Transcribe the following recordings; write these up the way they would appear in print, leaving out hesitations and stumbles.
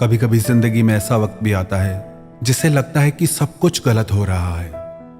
कभी कभी जिंदगी में ऐसा वक्त भी आता है जिसे लगता है कि सब कुछ गलत हो रहा है।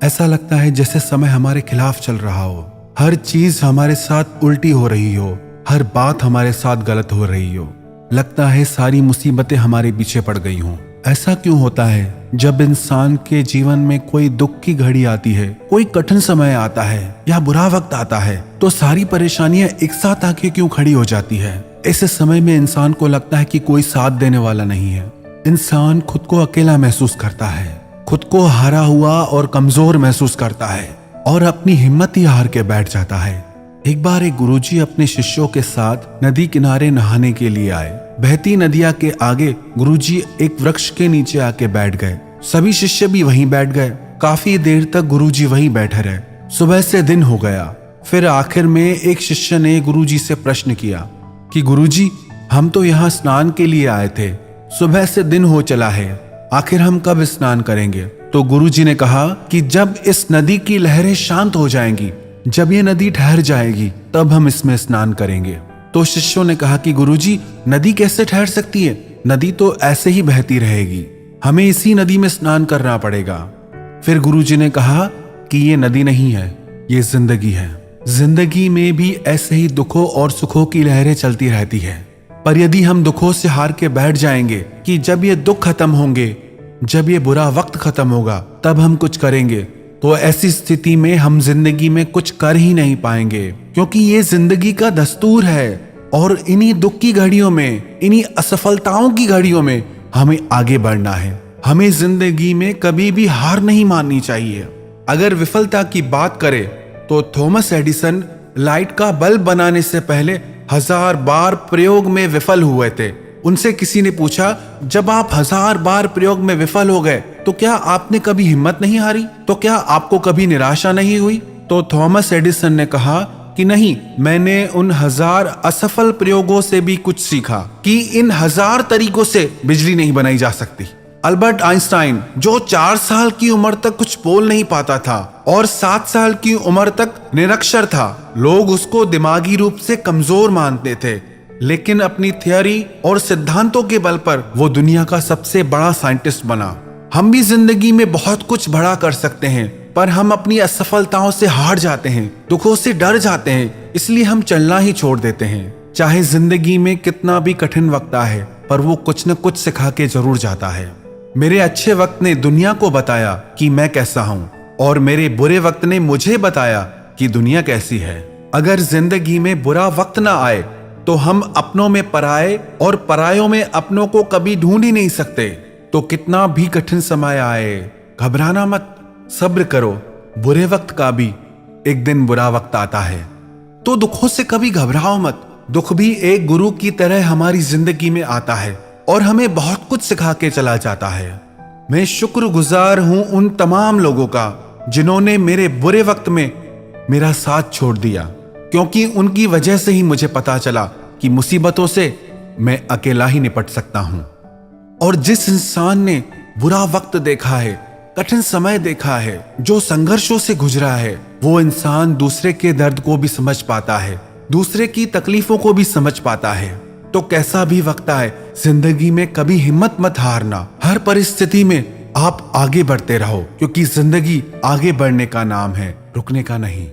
ऐसा लगता है जैसे समय हमारे खिलाफ चल रहा हो, हर चीज हमारे साथ उल्टी हो रही हो, हर बात हमारे साथ गलत हो रही हो। लगता है सारी मुसीबतें हमारे पीछे पड़ गई हों। ऐसा क्यों होता है? जब इंसान के जीवन में कोई दुख की घड़ी आती है, कोई कठिन समय आता है या बुरा वक्त आता है, तो सारी परेशानियां एक साथ आके क्यों खड़ी हो जाती है? ऐसे समय में इंसान को लगता है कि कोई साथ देने वाला नहीं है। इंसान खुद को अकेला महसूस करता है, खुद को हारा हुआ और कमजोर महसूस करता है और अपनी हिम्मत ही हार के बैठ जाता है। एक बार एक गुरुजी अपने शिष्यों के साथ नदी किनारे नहाने के लिए आए। बहती नदिया के आगे गुरुजी एक वृक्ष के नीचे आके बैठ गए। सभी शिष्य भी वहीं बैठ गए। काफी देर तक गुरुजी वहीं बैठे रहे। सुबह से दिन हो गया। फिर आखिर में एक शिष्य ने गुरुजी से प्रश्न किया कि गुरुजी, हम तो यहाँ स्नान के लिए आए थे, सुबह से दिन हो चला है, आखिर हम कब स्नान करेंगे? तो गुरुजी ने कहा कि जब इस नदी की लहरें शांत हो जाएंगी, जब ये नदी ठहर जाएगी, तब हम इसमें स्नान करेंगे। तो शिष्यों ने कहा कि गुरुजी, नदी कैसे ठहर सकती है? नदी तो ऐसे ही बहती रहेगी, हमें इसी नदी में स्नान करना पड़ेगा। फिर गुरुजी ने कहा कि ये नदी नहीं है, ये जिंदगी है। जिंदगी में भी ऐसे ही दुखों और सुखों की लहरें चलती रहती है। पर यदि हम दुखों से हार के बैठ जाएंगे कि जब ये दुख खत्म होंगे, जब ये बुरा वक्त खत्म होगा, तब हम कुछ करेंगे, तो ऐसी स्थिति में हम जिंदगी में कुछ कर ही नहीं पाएंगे, क्योंकि ये जिंदगी का दस्तूर है। और इन्हीं दुख की घड़ियों में, इन्हीं असफलताओं की घड़ियों में हमें आगे बढ़ना है। हमें जिंदगी में कभी भी हार नहीं माननी चाहिए। अगर विफलता की बात करें तो थॉमस एडिसन लाइट का बल्ब बनाने से पहले 1000 बार प्रयोग में विफल हुए थे। उनसे किसी ने पूछा, जब आप 1000 बार प्रयोग में विफल हो गए तो क्या आपने कभी हिम्मत नहीं हारी? तो क्या आपको कभी निराशा नहीं हुई? तो थॉमस एडिसन ने कहा कि नहीं, मैंने उन 1000 असफल प्रयोगों से भी कुछ सीखा कि इन 1000 तरीकों से बिजली नहीं बनाई जा सकती। अल्बर्ट आइंस्टाइन, जो 4 साल की उम्र तक कुछ बोल नहीं पाता था और 7 साल की उम्र तक निरक्षर था, लोग उसको दिमागी रूप से कमजोर मानते थे, लेकिन अपनी थियोरी और सिद्धांतों के बल पर वो दुनिया का सबसे बड़ा साइंटिस्ट बना। हम भी जिंदगी में बहुत कुछ बड़ा कर सकते हैं, पर हम अपनी असफलताओं से हार जाते हैं, दुखों से डर जाते हैं, इसलिए हम चलना ही छोड़ देते हैं। चाहे जिंदगी में कितना भी कठिन वक्त आए, पर वो कुछ न कुछ सिखा के जरूर जाता है। मेरे अच्छे वक्त ने दुनिया को बताया कि मैं कैसा हूं, और मेरे बुरे वक्त ने मुझे बताया कि दुनिया कैसी है। अगर जिंदगी में बुरा वक्त ना आए तो हम अपनों में पराये और परायों में अपनों को कभी ढूंढ ही नहीं सकते। तो कितना भी कठिन समय आए, घबराना मत, सब्र करो। बुरे वक्त का भी एक दिन बुरा वक्त आता है, तो दुखों से कभी घबराओ मत। दुख भी एक गुरु की तरह हमारी जिंदगी में आता है और हमें बहुत कुछ सिखा के चला जाता है। मैं शुक्रगुजार हूं उन तमाम लोगों का जिन्होंने मेरे बुरे वक्त में मेरा साथ छोड़ दिया, क्योंकि उनकी वजह से ही मुझे पता चला कि मुसीबतों से मैं अकेला ही निपट सकता हूं। और जिस इंसान ने बुरा वक्त देखा है, कठिन समय देखा है, जो संघर्षों से गुजरा है, वो इंसान दूसरे के दर्द को भी समझ पाता है, दूसरे की तकलीफों को भी समझ पाता है। तो कैसा भी वक्त आए, जिंदगी में कभी हिम्मत मत हारना। हर परिस्थिति में आप आगे बढ़ते रहो, क्योंकि जिंदगी आगे बढ़ने का नाम है, रुकने का नहीं।